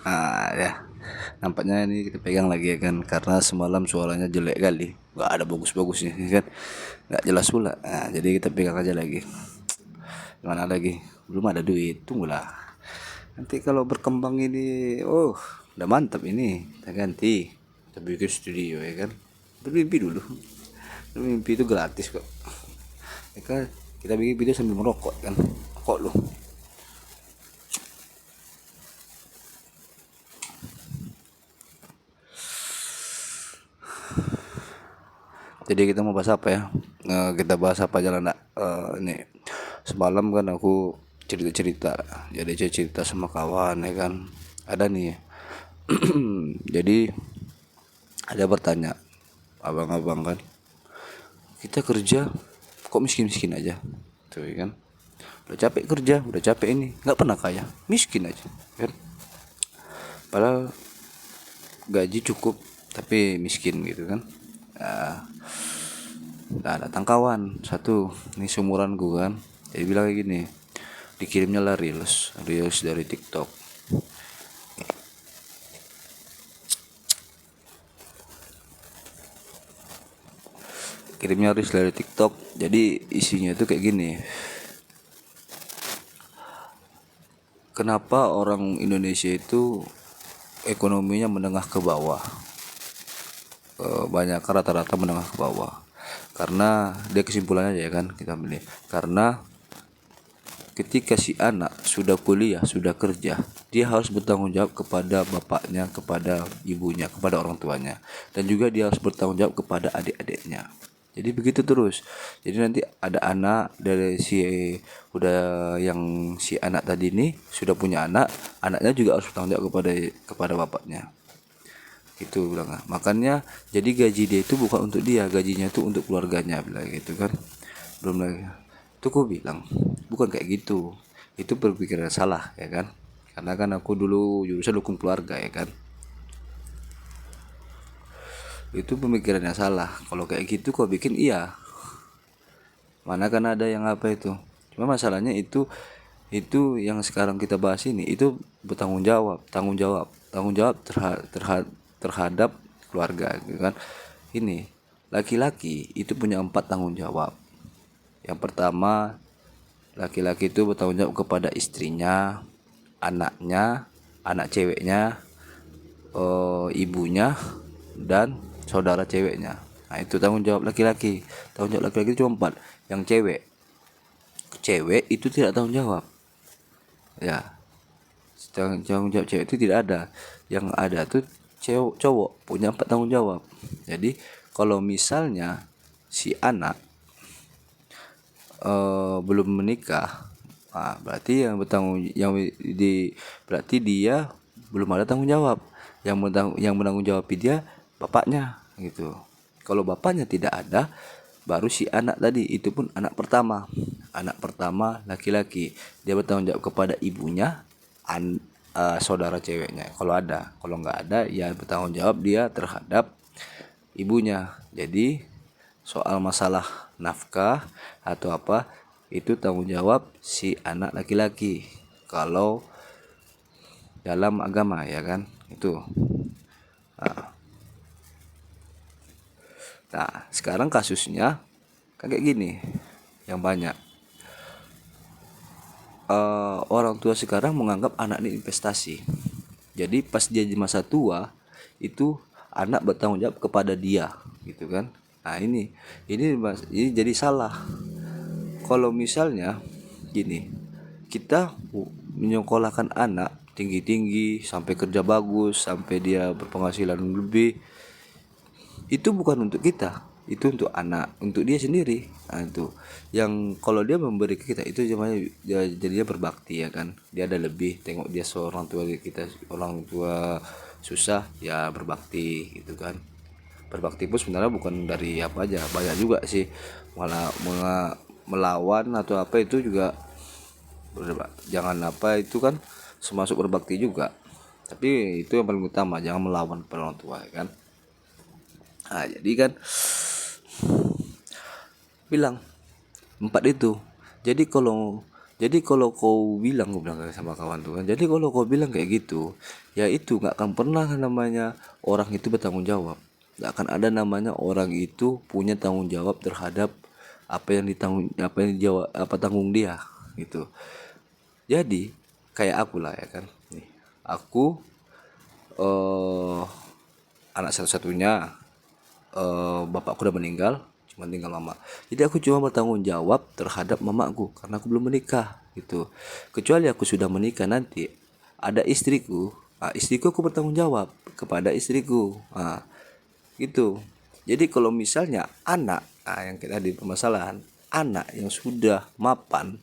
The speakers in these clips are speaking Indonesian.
Ya, nampaknya ini kita pegang lagi ya kan, karena semalam suaranya jelek kali, nggak ada bagus-bagusnya ya kan, nggak jelas pula. Nah, jadi kita pegang aja lagi. Gimana lagi? Belum ada duit, tunggulah. Nanti kalau berkembang ini, udah mantap ini. Kita ganti, kita bikin studio ya kan. Bermimpi dulu. Bermimpi itu gratis kok. Ya kan, kita bikin video sambil merokok kan. Kok lu? Jadi kita mau bahas apa ya? Kita bahas apa aja lah nak? Ini semalam kan aku cerita-cerita, jadi cerita sama kawan ya kan. Ada nih. Jadi ada bertanya, abang-abang kan, kita kerja kok miskin-miskin aja, tuh ya kan. Udah capek kerja, udah capek ini, nggak pernah kaya, miskin aja, kan? Padahal gaji cukup, tapi miskin gitu kan. Nah, nah datang kawan satu, ini seumuran gue kan, jadi bilang kayak gini, dikirimnya lah reels dari TikTok. Kirimnya reels dari TikTok, jadi isinya tuh kayak gini. Kenapa orang Indonesia itu ekonominya menengah ke bawah? Banyak rata-rata menengah ke bawah. Karena dia kesimpulannya aja ya kan, kita milih. Karena ketika si anak sudah kuliah, sudah kerja, dia harus bertanggung jawab kepada bapaknya, kepada ibunya, kepada orang tuanya, dan juga dia harus bertanggung jawab kepada adik-adiknya. Jadi begitu terus. Jadi nanti ada anak dari si udah yang si anak tadi ini sudah punya anak, anaknya juga harus bertanggung jawab kepada bapaknya. Itu bilang. Makanya jadi gaji dia itu bukan untuk dia, gajinya itu untuk keluarganya, bilang gitu kan. Belum lagi itu aku bilang bukan kayak gitu, itu berpikiran salah ya kan, karena kan aku dulu jurusan dukung keluarga ya kan. Itu pemikirannya salah, kalau kayak gitu kok bikin iya, mana kan ada yang apa itu. Cuma masalahnya itu yang sekarang kita bahas ini itu bertanggung jawab, tanggung jawab terhadap keluarga gitu kan. Ini laki-laki itu punya 4 tanggung jawab. Yang pertama, laki-laki itu bertanggung jawab kepada istrinya, anaknya, anak ceweknya, ibunya, dan saudara ceweknya. Nah itu tanggung jawab laki-laki. Tanggung jawab laki-laki cuma 4. Yang cewek itu tidak tanggung jawab. Ya, tanggung jawab cewek itu tidak ada. Yang ada tuh cowok punya 4 tanggung jawab. Jadi kalau misalnya si anak belum menikah, berarti berarti dia belum ada tanggung jawab. Yang menanggung jawab dia bapaknya gitu. Kalau bapaknya tidak ada, baru si anak tadi, itu pun anak pertama. Anak pertama laki-laki, dia bertanggung jawab kepada ibunya, saudara ceweknya kalau ada. Kalau nggak ada, ya bertanggung jawab dia terhadap ibunya. Jadi soal masalah nafkah atau apa, itu tanggung jawab si anak laki-laki kalau dalam agama ya kan itu. Nah sekarang kasusnya kayak gini, yang banyak orang tua sekarang menganggap anak ini investasi. Jadi pas dia di masa tua itu anak bertanggung jawab kepada dia gitu kan. Nah ini jadi salah. Kalau misalnya gini, kita menyekolahkan anak tinggi-tinggi sampai kerja bagus, sampai dia berpenghasilan lebih, itu bukan untuk kita, itu untuk anak, untuk dia sendiri. Nah itu yang kalau dia memberi ke kita itu namanya jadinya berbakti ya kan. Dia ada lebih, tengok dia seorang tua kita, orang tua susah ya berbakti gitu kan. Berbakti pun sebenarnya bukan dari apa aja, banyak juga sih, malah melawan atau apa itu juga. Jangan apa itu kan termasuk berbakti juga, tapi itu yang paling utama, jangan melawan orang tua ya kan. Nah jadi kan bilang 4 itu. Jadi kalau Jadi kalau kau bilang, gue bilang sama kawan tuh kan, jadi kalau kau bilang kayak gitu, ya itu nggak akan pernah namanya orang itu bertanggung jawab. Nggak akan ada namanya orang itu punya tanggung jawab terhadap apa yang dijawab, apa tanggung dia gitu. Jadi kayak aku lah ya kan, nih aku eh anak satu-satunya, bapakku udah meninggal, cuma tinggal mama. Jadi aku cuma bertanggung jawab terhadap mamaku karena aku belum menikah gitu. Kecuali aku sudah menikah nanti ada istriku, istriku aku bertanggung jawab kepada istriku, gitu. Jadi kalau misalnya anak, yang kita di permasalahan anak yang sudah mapan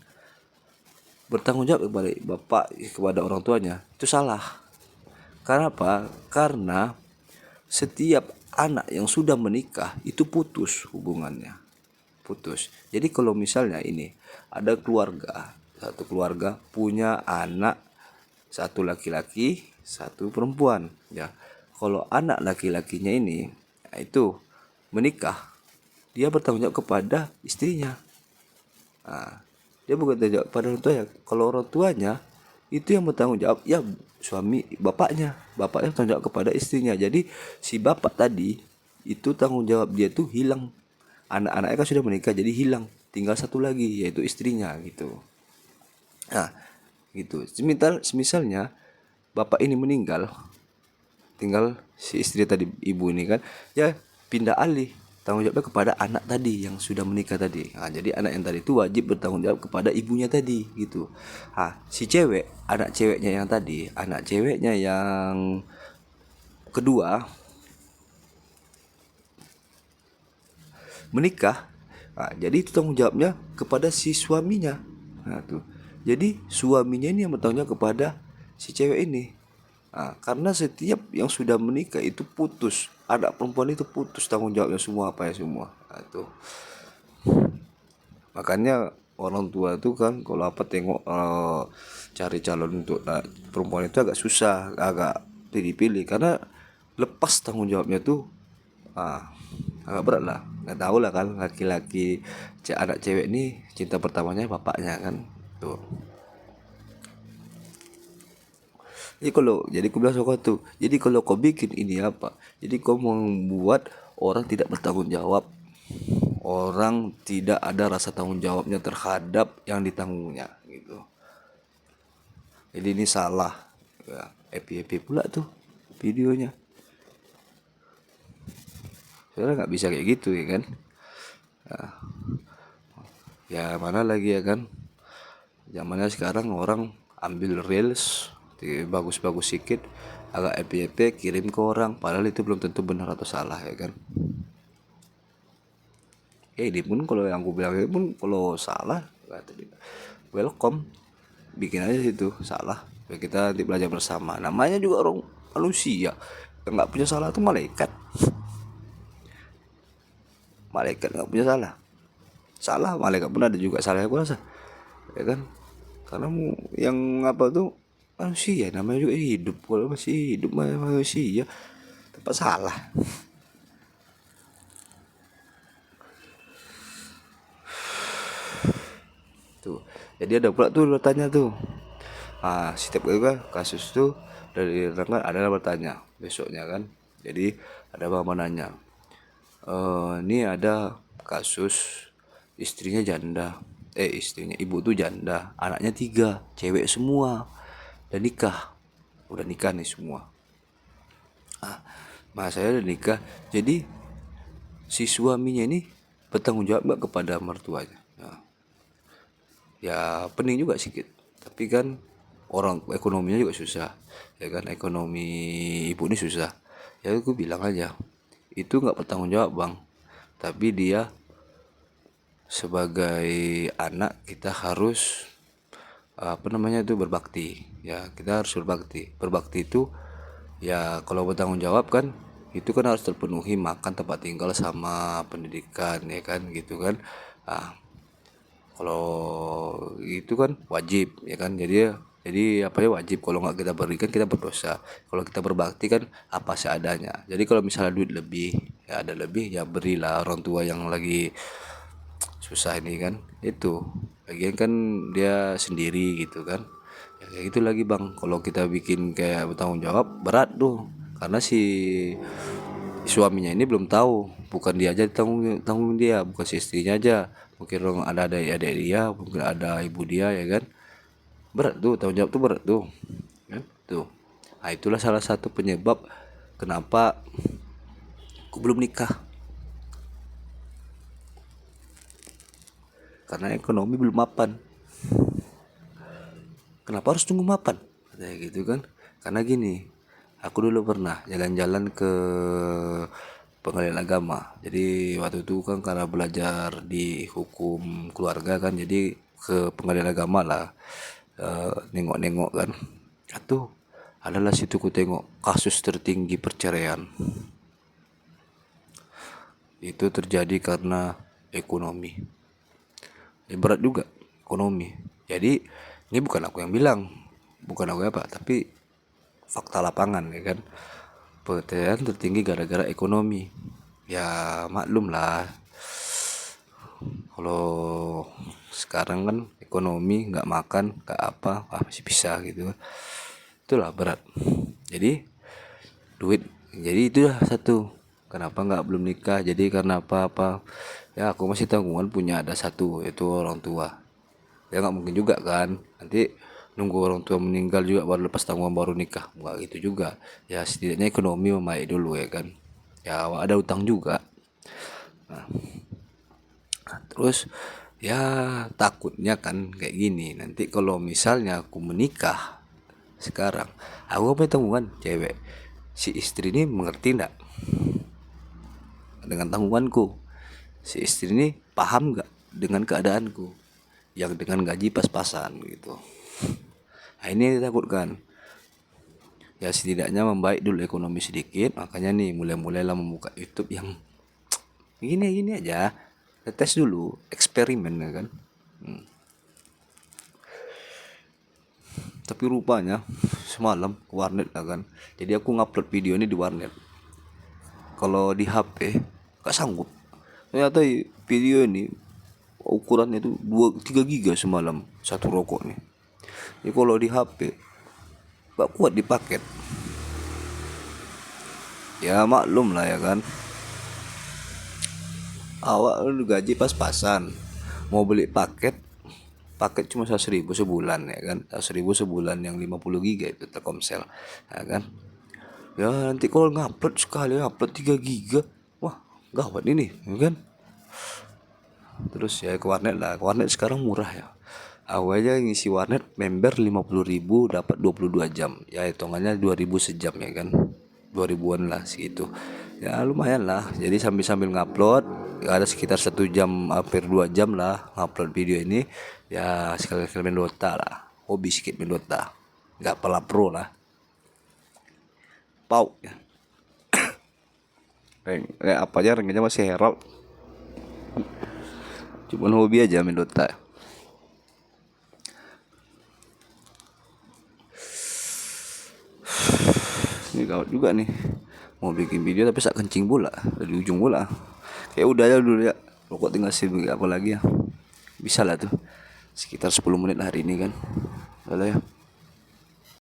bertanggung jawab kepada bapak, kepada orang tuanya, itu salah. Karena apa? Karena setiap anak yang sudah menikah itu putus hubungannya, putus. Jadi kalau misalnya ini ada keluarga, satu keluarga punya anak, satu laki-laki satu perempuan ya. Kalau anak laki-lakinya ini, nah itu menikah, dia bertanggung jawab kepada istrinya. Nah, dia bukan tanggung jawab pada orang tuanya. Kalau orang tuanya itu yang bertanggung jawab ya suami, bapaknya bertanggung jawab kepada istrinya. Jadi si bapak tadi itu tanggung jawab dia tuh hilang, anak-anaknya kan sudah menikah jadi hilang, tinggal satu lagi yaitu istrinya gitu. Nah gitu, misalnya bapak ini meninggal, tinggal si istri tadi, ibu ini kan, ya pindah alih tanggung jawabnya kepada anak tadi yang sudah menikah tadi. Nah, jadi anak yang tadi itu wajib bertanggung jawab kepada ibunya tadi gitu. Si cewek, anak ceweknya yang tadi, anak ceweknya yang kedua menikah, jadi itu tanggung jawabnya kepada si suaminya. Nah tuh, jadi suaminya ini yang bertanggung jawab kepada si cewek ini. Karena setiap yang sudah menikah itu putus, anak perempuan itu putus tanggung jawabnya semua, apa ya semua. Nah, tuh. Makanya orang tua tuh kan kalau apa tengok, cari calon untuk perempuan itu agak susah, agak pilih-pilih karena lepas tanggung jawabnya tuh, agak berat lah. Nggak tahu lah kan, laki-laki anak cewek ini cinta pertamanya bapaknya kan tuh. Jadi aku bilang sama kau tuh, jadi kalau kau bikin ini apa, jadi kau membuat orang tidak bertanggung jawab, orang tidak ada rasa tanggung jawabnya terhadap yang ditanggungnya gitu. Jadi ini salah ya, happy pula tuh videonya. Soalnya nggak bisa kayak gitu ya kan. Ya mana lagi ya kan, zamannya sekarang orang ambil reels bagus-bagus sedikit, agak FYP kirim ke orang, padahal itu belum tentu benar atau salah ya kan. Ini pun kalau yang aku bilang ini pun kalau salah, welcome, bikin aja situ salah ya, kita nanti belajar bersama. Namanya juga orang manusia, yang nggak punya salah tuh malaikat. Malaikat nggak punya salah, salah malaikat pun ada juga salah, aku rasa ya kan. Karena yang apa tuh manusia, namanya juga hidup, kalau masih hidup manusia tempat salah tuh. Jadi ada pula tuh bertanya tuh, setiap kali kan kasus tuh dari tetangga ada yang bertanya besoknya kan. Jadi ada mama nanya, ini ada kasus istrinya janda, istrinya ibu tuh janda, anaknya 3 cewek semua, dan nikah, udah nikah nih semua. Mas saya udah nikah, jadi si suaminya ini bertanggung jawab nggak kepada mertuanya. Ya pening juga sedikit, tapi kan orang ekonominya juga susah ya kan, ekonomi ibu ini susah. Ya aku bilang aja itu nggak bertanggung jawab bang, tapi dia sebagai anak kita harus apa namanya itu berbakti ya, kita harus berbakti itu ya. Kalau bertanggung jawab kan itu kan harus terpenuhi makan, tempat tinggal, sama pendidikan ya kan gitu kan. Kalau itu kan wajib ya kan, jadi apa ya, wajib. Kalau nggak kita berikan kita berdosa. Kalau kita berbakti kan apa seadanya. Jadi kalau misalnya duit lebih, ya ada lebih ya berilah orang tua yang lagi susah ini kan. Itu lagian kan dia sendiri gitu kan, ya kayak gitu lagi bang. Kalau kita bikin kayak bertanggung jawab berat tuh, karena si suaminya ini belum tahu, bukan dia aja tanggung tanggung dia, bukan si istrinya aja, mungkin ada adik dia, mungkin ada ibu dia ya kan. Berat tuh, tanggung jawab tuh berat tuh kan tuh. Nah itulah salah satu penyebab kenapa aku belum nikah, karena ekonomi belum mapan. Kenapa harus tunggu mapan kayak gitu kan? Karena gini, aku dulu pernah jalan-jalan ke pengadilan agama. Jadi waktu itu kan karena belajar di hukum keluarga kan, jadi ke pengadilan agama lah, nengok-nengok kan. Itu adalah situ ku tengok kasus tertinggi perceraian itu terjadi karena ekonomi. Berat juga ekonomi. Jadi ini bukan aku yang bilang, bukan aku apa, tapi fakta lapangan ya kan. Perceraian tertinggi gara-gara ekonomi. Ya maklum lah, kalau sekarang kan ekonomi nggak makan nggak apa, masih bisa gitu. Itulah berat. Jadi duit, jadi itulah satu kenapa nggak belum nikah. Jadi karena apa ya, aku masih tanggungan punya ada satu, itu orang tua. Ya nggak mungkin juga kan nanti nunggu orang tua meninggal juga baru lepas tanggungan baru nikah, nggak gitu juga. Ya setidaknya ekonomi membaik dulu ya kan. Ya ada utang juga. Terus ya takutnya kan kayak gini, nanti kalau misalnya aku menikah sekarang, aku punya tanggungan cewek, si istri ini mengerti nggak dengan tanggunganku, si istri ini paham nggak dengan keadaanku yang dengan gaji pas-pasan gitu. Nah ini ditakutkan. Ya setidaknya membaik dulu ekonomi sedikit, makanya nih mulai-mulailah membuka YouTube yang gini-gini aja, tes dulu, eksperimen ya kan. Tapi rupanya semalam ke warnet lah kan, jadi aku ngupload video ini di warnet. Kalau di HP gak sanggup, ternyata video ini ukurannya itu 2-3 giga semalam satu rokok nih. Jadi kalau di HP gak kuat di paket. Ya maklum lah ya kan, awak lu gaji pas-pasan mau beli paket, paket cuma 100.000 sebulan ya kan, 100.000 sebulan yang 50 giga itu Telkomsel ya kan. Ya nanti kalau ngupload sekali upload 3 giga, wah gawat ini ya kan. Terus ya ke warnet lah, ke warnet sekarang murah ya. Aku aja ngisi warnet member 50.000 dapat 22 jam, ya hitungannya 2.000 sejam ya kan, 2.000-an lah segitu. Ya lumayan lah, jadi sambil ngupload ya ada sekitar 1 jam hampir 2 jam lah ngupload video ini. Ya sekali-sekali main Dota lah, hobi sedikit main Dota, nggak pala pro lah, pau ya. Apa aja ranknya masih Herald, cuman hobi aja main Dota. Ini gawat juga nih, mau bikin video tapi sak kencing pula dari ujung pula. Kayak udah ya dulu ya, pokok tinggal sibuk apa lagi ya, bisa lah tuh sekitar 10 menit hari ini kan. Udah ya.